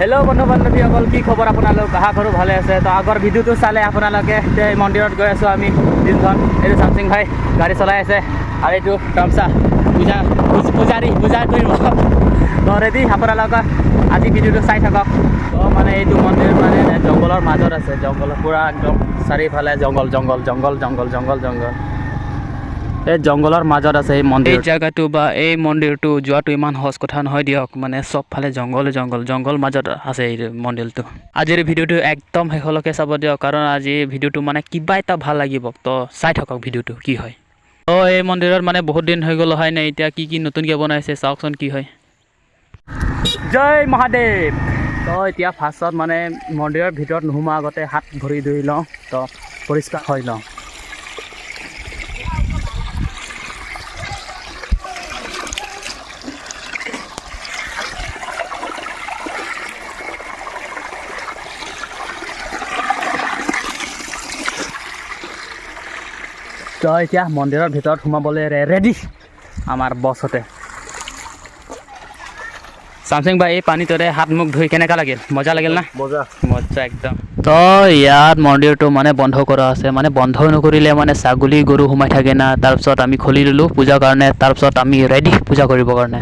Hello' বন্ধু বান্ধৱীসকল, কি খবৰ আপোনালোক? আশা কৰোঁ ভালে আছে। তো আগৰ ভিডিঅ'টো চালে আপোনালোকে এই মন্দিৰত গৈ আছোঁ আমি তিনিজন। এইটো চামচিং ভাই গাড়ী চলাই আছে আৰু এইটো টমচা পূজাৰী তো ৰেডি। আপোনালোকে আজি ভিডিঅ'টো চাই থাকক। তো মানে এইটো মন্দিৰ মানে জংঘলৰ মাজত আছে, জংঘলৰ পূৰা একদম চাৰিওফালে জংঘল জংঘল জংঘল জংঘল জংঘল জংঘল। এই জংঘলৰ মাজত আছে এই মন্দিৰ। এই জেগাটো বা এই মন্দিৰটো যোৱাটো ইমান সহজ কথা নহয় দিয়ক, মানে চবফালে জংঘলে জংঘল জংঘল মাজত আছে এই মন্দিৰটো। আজিৰ ভিডিঅ'টো একদম শেষলৈকে চাব দিয়ক, কাৰণ আজি ভিডিঅ'টো মানে কিবা এটা ভাল লাগিব। তো চাই থাকক ভিডিঅ'টো কি হয়। তো এই মন্দিৰত মানে বহুত দিন হৈ গ'ল হয় নাই, এতিয়া কি কি নতুনকৈ বনাইছে চাওকচোন কি হয়। জয় মহাদেৱ। তো এতিয়া ফাৰ্ষ্টত মানে মন্দিৰৰ ভিতৰত নোসোমোৱাৰ আগতে হাত ভৰি ধুই লওঁ, তো পৰিষ্কাৰ হৈ লওঁ। তো এতিয়া মন্দিৰৰ ভিতৰত সোমাবলৈ ৰেডি আমাৰ বছতে। চামচিং ভাই এই পানীটোৰে হাত মুখ ধুই কেনেকুৱা লাগিল? মজা লাগিল না? মজা একদম। তো ইয়াত মন্দিৰটো মানে বন্ধ কৰা আছে, মানে বন্ধ নকৰিলে মানে ছাগলী গৰু সোমাই থাকে না। তাৰপিছত আমি খুলি দিলোঁ পূজাৰ কাৰণে, তাৰপিছত আমি ৰেডি পূজা কৰিবৰ কাৰণে।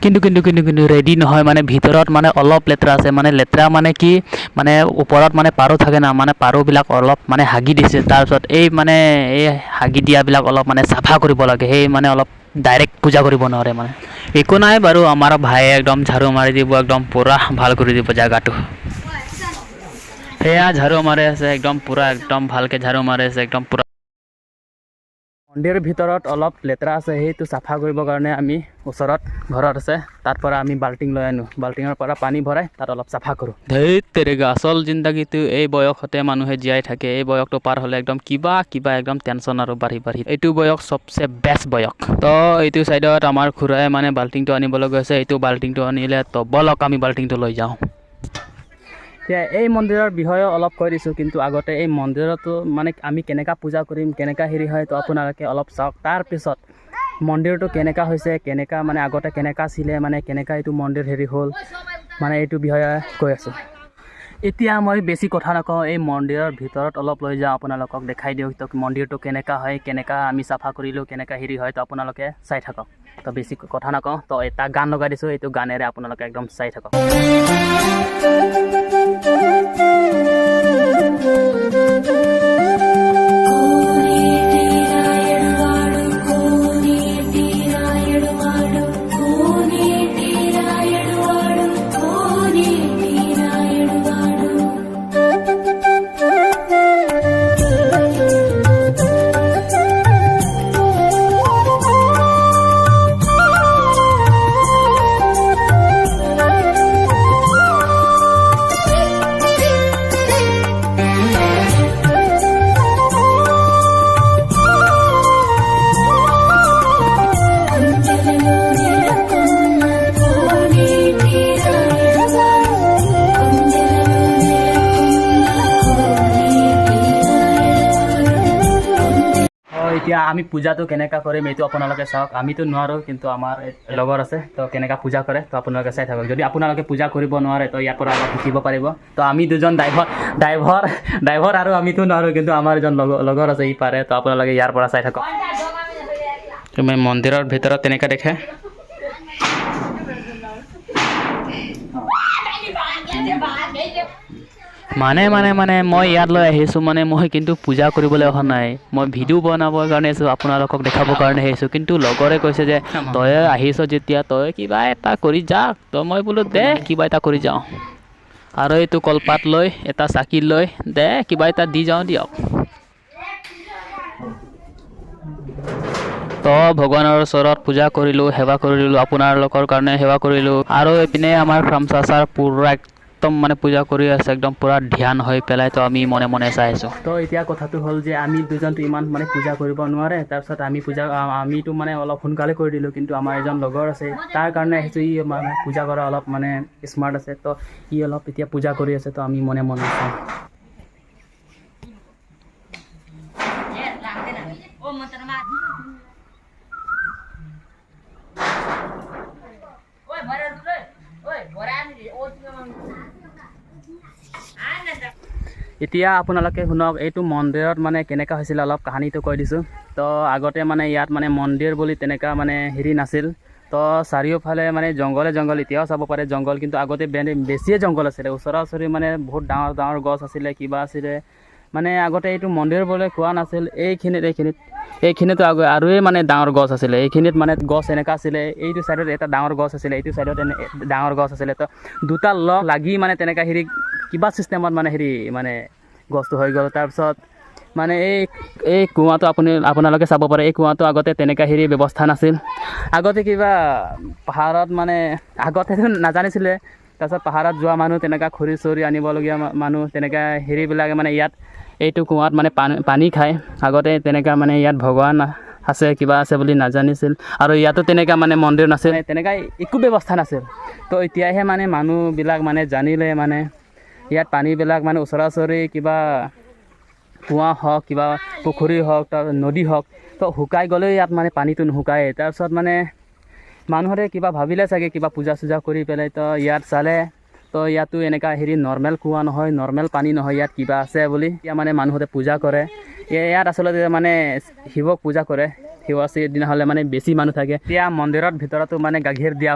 কিন্তু ৰেডি নহয়, মানে ভিতৰত মানে অলপ লেতেৰা আছে। মানে লেতেৰা মানে কি, মানে ওপৰত মানে পাৰ থাকে না, মানে পাৰবিলাক অলপ মানে হাগি দিছে। তাৰপিছত এই মানে এই হাগি দিয়াবিলাক অলপ মানে চাফা কৰিব লাগে, সেই মানে অলপ ডাইৰেক্ট পূজা কৰিব নোৱাৰে মানে। একো নাই বাৰু, আমাৰ ভাইয়ে একদম ঝাৰু মাৰি দিব, একদম পূৰা ভাল কৰি দিব জেগাটো। সেয়া ঝাৰু মাৰি আছে একদম পূৰা, একদম ভালকৈ ঝাৰু মাৰি আছে একদম পূৰা। মন্দিৰৰ ভিতৰত অলপ লেতেৰা আছে, সেইটো চাফা কৰিবৰ কাৰণে আমি ওচৰত ঘৰত আছে তাৰ পৰা আমি বাল্টিং লৈ আনো, বাল্টিঙৰ পৰা পানী ভৰাই তাত অলপ চাফা কৰোঁ। ধেইত তেৰিকা, আচল জিন্দগীটো এই বয়সতে মানুহে জীয়াই থাকে। এই বয়সটো পাৰ হ'লে একদম কিবা একদম টেনশ্যন আৰু বাঢ়ি এইটো বয়স চবচে বেষ্ট বয়স। তো এইটো চাইডত আমাৰ খুৰাই মানে বাল্টিংটো আনিবলৈ গৈছে, এইটো বাল্টিংটো আনিলে তো বলক আমি বাল্টিংটো লৈ যাওঁ। এতিয়া এই মন্দিৰৰ বিষয়ে অলপ কৈ দিছোঁ, কিন্তু আগতে এই মন্দিৰতো মানে আমি কেনেকুৱা পূজা কৰিম, কেনেকুৱা হেৰি হয়, তো আপোনালোকে অলপ চাওক। তাৰপিছত মন্দিৰটো কেনেকুৱা হৈছে, কেনেকুৱা মানে আগতে কেনেকুৱা আছিলে, মানে কেনেকুৱা এইটো মন্দিৰ হেৰি হ'ল, মানে এইটো বিষয়ে কৈ আছোঁ। এতিয়া মই বেছি কথা নকওঁ, এই মন্দিৰৰ ভিতৰত অলপ লৈ যাওঁ, আপোনালোকক দেখাই দিওঁ তো মন্দিৰটো কেনেকুৱা হয়, কেনেকুৱা আমি চাফা কৰিলোঁ, কেনেকুৱা হেৰি হয়, তো আপোনালোকে চাই থাকক। তো বেছি কথা নকওঁ, তো এটা গান লগাই দিছোঁ, এইটো গানেৰে আপোনালোকে একদম চাই থাকক। এতিয়া আমি পূজাটো কেনেকুৱা কৰিম এইটো আপোনালোকে চাওক। আমিতো নোৱাৰোঁ, কিন্তু আমাৰ লগৰ আছে, তো কেনেকুৱা পূজা কৰে তো আপোনালোকে চাই থাকক। যদি আপোনালোকে পূজা কৰিব নোৱাৰে তো ইয়াৰ পৰা অলপ শিকিব পাৰিব। তো আমি দুজন ড্ৰাইভৰ আৰু আমিতো নোৱাৰোঁ, কিন্তু আমাৰ এজন লগৰ আছে, ই পাৰে। তো আপোনালোকে ইয়াৰ পৰা চাই থাকক। তুমি মন্দিৰৰ ভিতৰত তেনেকুৱা দেখে। মানে মই ইয়ালৈ আহিছোঁ, মানে মই কিন্তু পূজা কৰিবলৈ অহা নাই, মই ভিডিঅ' বনাবৰ কাৰণে আহিছোঁ, আপোনালোকক দেখাবৰ কাৰণে আহিছোঁ। কিন্তু লগৰে কৈছে যে তই আহিছ যেতিয়া তই কিবা এটা কৰি যা, তো মই বোলো দে কিবা এটা কৰি যাওঁ। আৰু এইটো কলপাত লৈ, এটা চাকি লৈ দে কিবা এটা দি যাওঁ দিয়ক। তো ভগৱানৰ ওচৰত পূজা কৰিলোঁ, সেৱা কৰিলোঁ, আপোনালোকৰ কাৰণে সেৱা কৰিলোঁ। আৰু এইপিনে আমাৰ চাচাৰ পূৰা একদম মানে পূজা কৰি আছে, একদম পূৰা ধ্যান হৈ পেলাই। তো আমি মনে মনে চাই আছোঁ। তো এতিয়া কথাটো হ'ল যে আমি দুজনটো ইমান মানে পূজা কৰিব নোৱাৰে, তাৰপিছত আমিতো মানে অলপ সোনকালে কৰি দিলোঁ, কিন্তু আমাৰ এজন লগৰ আছে, তাৰ কাৰণে আহিছোঁ। ই মানে পূজা কৰা অলপ মানে স্মাৰ্ট আছে, তো ই অলপ এতিয়া পূজা কৰি আছে, তো আমি মনে মনে চাওঁ। এতিয়া আপোনালোকে শুনক এইটো মন্দিৰত মানে কেনেকুৱা হৈছিলে অলপ কাহিনীটো কৈ দিছোঁ। তো আগতে মানে ইয়াত মানে মন্দিৰ বুলি তেনেকুৱা মানে হেৰি নাছিল। তো চাৰিওফালে মানে জংঘলে এতিয়াও চাব পাৰে জংঘল, কিন্তু আগতে বেছিয়ে জংঘল আছিলে। ওচৰা ওচৰি মানে বহুত ডাঙৰ ডাঙৰ গছ আছিলে, কিবা আছিলে মানে আগতে এইটো মন্দিৰ বুলি কোৱা নাছিল। এইখিনিতো আৰুৱে মানে ডাঙৰ গছ আছিলে। এইখিনিত মানে গছ এনেকুৱা আছিলে, এইটো ছাইডত এটা ডাঙৰ গছ আছিলে, এইটো ছাইডত ডাঙৰ গছ আছিলে। তো দুটা লগ লাগি মানে তেনেকুৱা হেৰি কিবা ছিষ্টেমত মানে হেৰি মানে গছটো হৈ গ'ল। তাৰপিছত মানে এই কুঁৱাটো আপোনালোকে চাব পাৰে। এই কুঁৱাটো আগতে তেনেকুৱা হেৰি ব্যৱস্থা নাছিল। আগতে কিবা পাহাৰত মানে আগতেতো নাজানিছিলে। তাৰপিছত পাহাৰত যোৱা মানুহ তেনেকুৱা খৰি চৰি আনিবলগীয়া মানুহ তেনেকুৱা হেৰিবিলাকে মানে ইয়াত এইটো কুঁৱাত মানে পানী খায়। আগতে তেনেকুৱা মানে ইয়াত ভগৱান আছে কিবা আছে বুলি নাজানিছিল, আৰু ইয়াতো তেনেকুৱা মানে মন্দিৰ নাছিল, তেনেকুৱা একো ব্যৱস্থা নাছিল। তো এতিয়াহে মানে মানুহবিলাক মানে জানিলে মানে ইয়াত পানীবিলাক মানে ওচৰা ওচৰি কিবা কুঁৱা হওক কিবা পুখুৰী হওক তাৰ নদী হওক তো শুকাই গ'লেও ইয়াত মানে পানীটো নুশুকায়। তাৰপিছত মানে মানুহৰে কিবা ভাবিলে চাগে কিবা পূজা চূজা কৰি পেলাই তো ইয়াত চালে, তো ইয়াতো এনেকুৱা হেৰি নৰ্মেল কুঁৱা নহয়, নৰ্মেল পানী নহয়, ইয়াত কিবা আছে বুলি এতিয়া মানে মানুহতে পূজা কৰে। ইয়াত আচলতে মানে শিৱক পূজা কৰে। শিৱৰাত্ৰিৰ দিনা হ'লে মানে বেছি মানুহ থাকে। এতিয়া মন্দিৰত ভিতৰতো মানে গাখীৰ দিয়া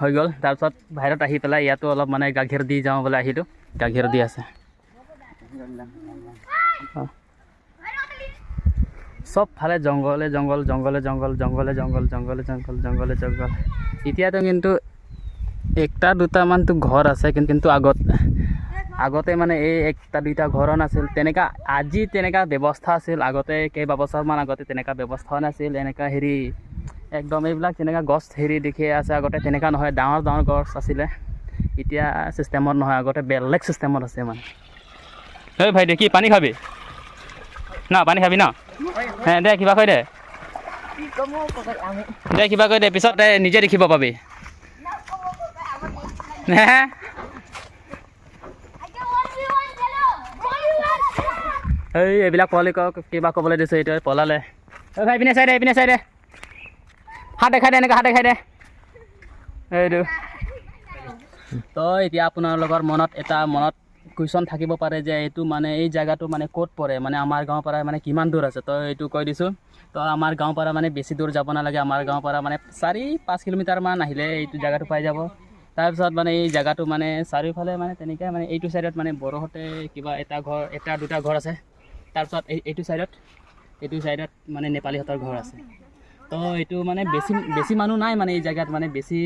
হৈ গ'ল। তাৰপিছত বাহিৰত আহি পেলাই ইয়াতো অলপ মানে গাখীৰ দি যাওঁ বুলি আহিলোঁ। গাখীৰ দি আছে চব ফালে জংঘলে জংঘল। এতিয়াতো কিন্তু একটা দুটামানতো ঘৰ আছে, কিন্তু আগতে মানে এই একটা দুটা ঘৰো নাছিল। তেনেকুৱা আজি তেনেকুৱা ব্যৱস্থা আছিল, আগতে কেইবছৰমান আগতে তেনেকুৱা ব্যৱস্থাও নাছিল। এনেকুৱা হেৰি একদম এইবিলাক তেনেকুৱা গছ হেৰি দেখি আছে। আগতে তেনেকুৱা নহয়, ডাঙৰ ডাঙৰ গছ আছিলে। এতিয়া চিষ্টেমত নহয়, আগতে বেলেগ চিষ্টেমত আছে মানে। এই ভাই দে কি পানী খাবি না? পানী খাবি না? দে কিবা কৈ দে, কিবা কৈ দে, পিছত নিজে দেখিব পাবি। এইবিলাক পোৱালি কিবা ক'বলৈ দিছে, এইটো পলালে। ভাই পিনে চাই দে, হাত দেখাই দে, এনেকৈ হাত দেখাই দে এইটো। তো এতিয়া আপোনালোকৰ মনত কুৱেশ্যন থাকিব পাৰে যে এইটো মানে এই জেগাটো মানে ক'ত পৰে, মানে আমাৰ গাঁৱৰ পৰা মানে কিমান দূৰ আছে। তো এইটো কৈ দিছোঁ। তো আমাৰ গাঁৱৰ পৰা মানে বেছি দূৰ যাব নালাগে। আমাৰ গাঁৱৰ পৰা মানে 4-5 কিলোমিটাৰমান আহিলে এইটো জেগাটো পাই যাব। তাৰপিছত মানে এই জেগাটো মানে চাৰিওফালে মানে তেনেকৈ মানে এইটো ছাইডত মানে বড়োহঁতে কিবা এটা দুটা ঘৰ আছে। তাৰপিছত এইটো ছাইডত মানে নেপালীহঁতৰ ঘৰ আছে। তো এইটো মানে বেছি মানুহ নাই মানে এই জেগাত, মানে বেছি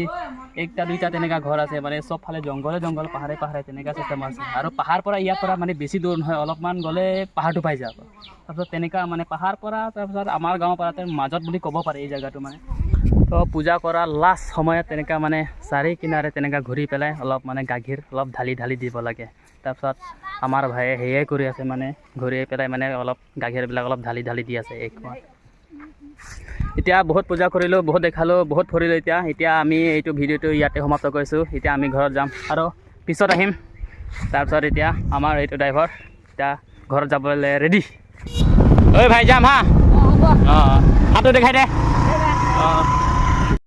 একটা দুইটা তেনেকুৱা ঘৰ আছে। মানে চবফালে জংঘলে পাহাৰে তেনেকুৱা চিষ্টেম আছে। আৰু পাহাৰ পৰা ইয়াৰ পৰা মানে বেছি দূৰ নহয়, অলপমান গ'লে পাহাৰটো পাই যাব। তাৰপিছত তেনেকুৱা মানে পাহাৰ পৰা তাৰপিছত আমাৰ গাঁৱৰ পৰা মাজত বুলি ক'ব পাৰে এই জেগাটো মানে। তো পূজা কৰা লাষ্ট সময়ত তেনেকুৱা মানে চাৰি কিনাৰে তেনেকুৱা ঘূৰি পেলাই অলপ মানে গাখীৰ অলপ ঢালি দিব লাগে। তাৰপিছত আমাৰ ভাইয়ে সেয়ে কৰি আছে, মানে ঘূৰি পেলাই মানে অলপ গাখীৰবিলাক অলপ ঢালি দি আছে এই কুঁৱাত। এতিয়া বহুত পূজা কৰিলোঁ, বহুত দেখালোঁ, বহুত ফুৰিলোঁ। এতিয়া আমি এইটো ভিডিঅ'টো ইয়াতে সমাপ্ত কৰিছোঁ। এতিয়া আমি ঘৰত যাম আৰু পিছত আহিম। তাৰপিছত এতিয়া আমাৰ এইটো ড্ৰাইভাৰ এতিয়া ঘৰত যাবলৈ ৰেডি। ঐ ভাই যাম হা। হাতটো দেখাই দে।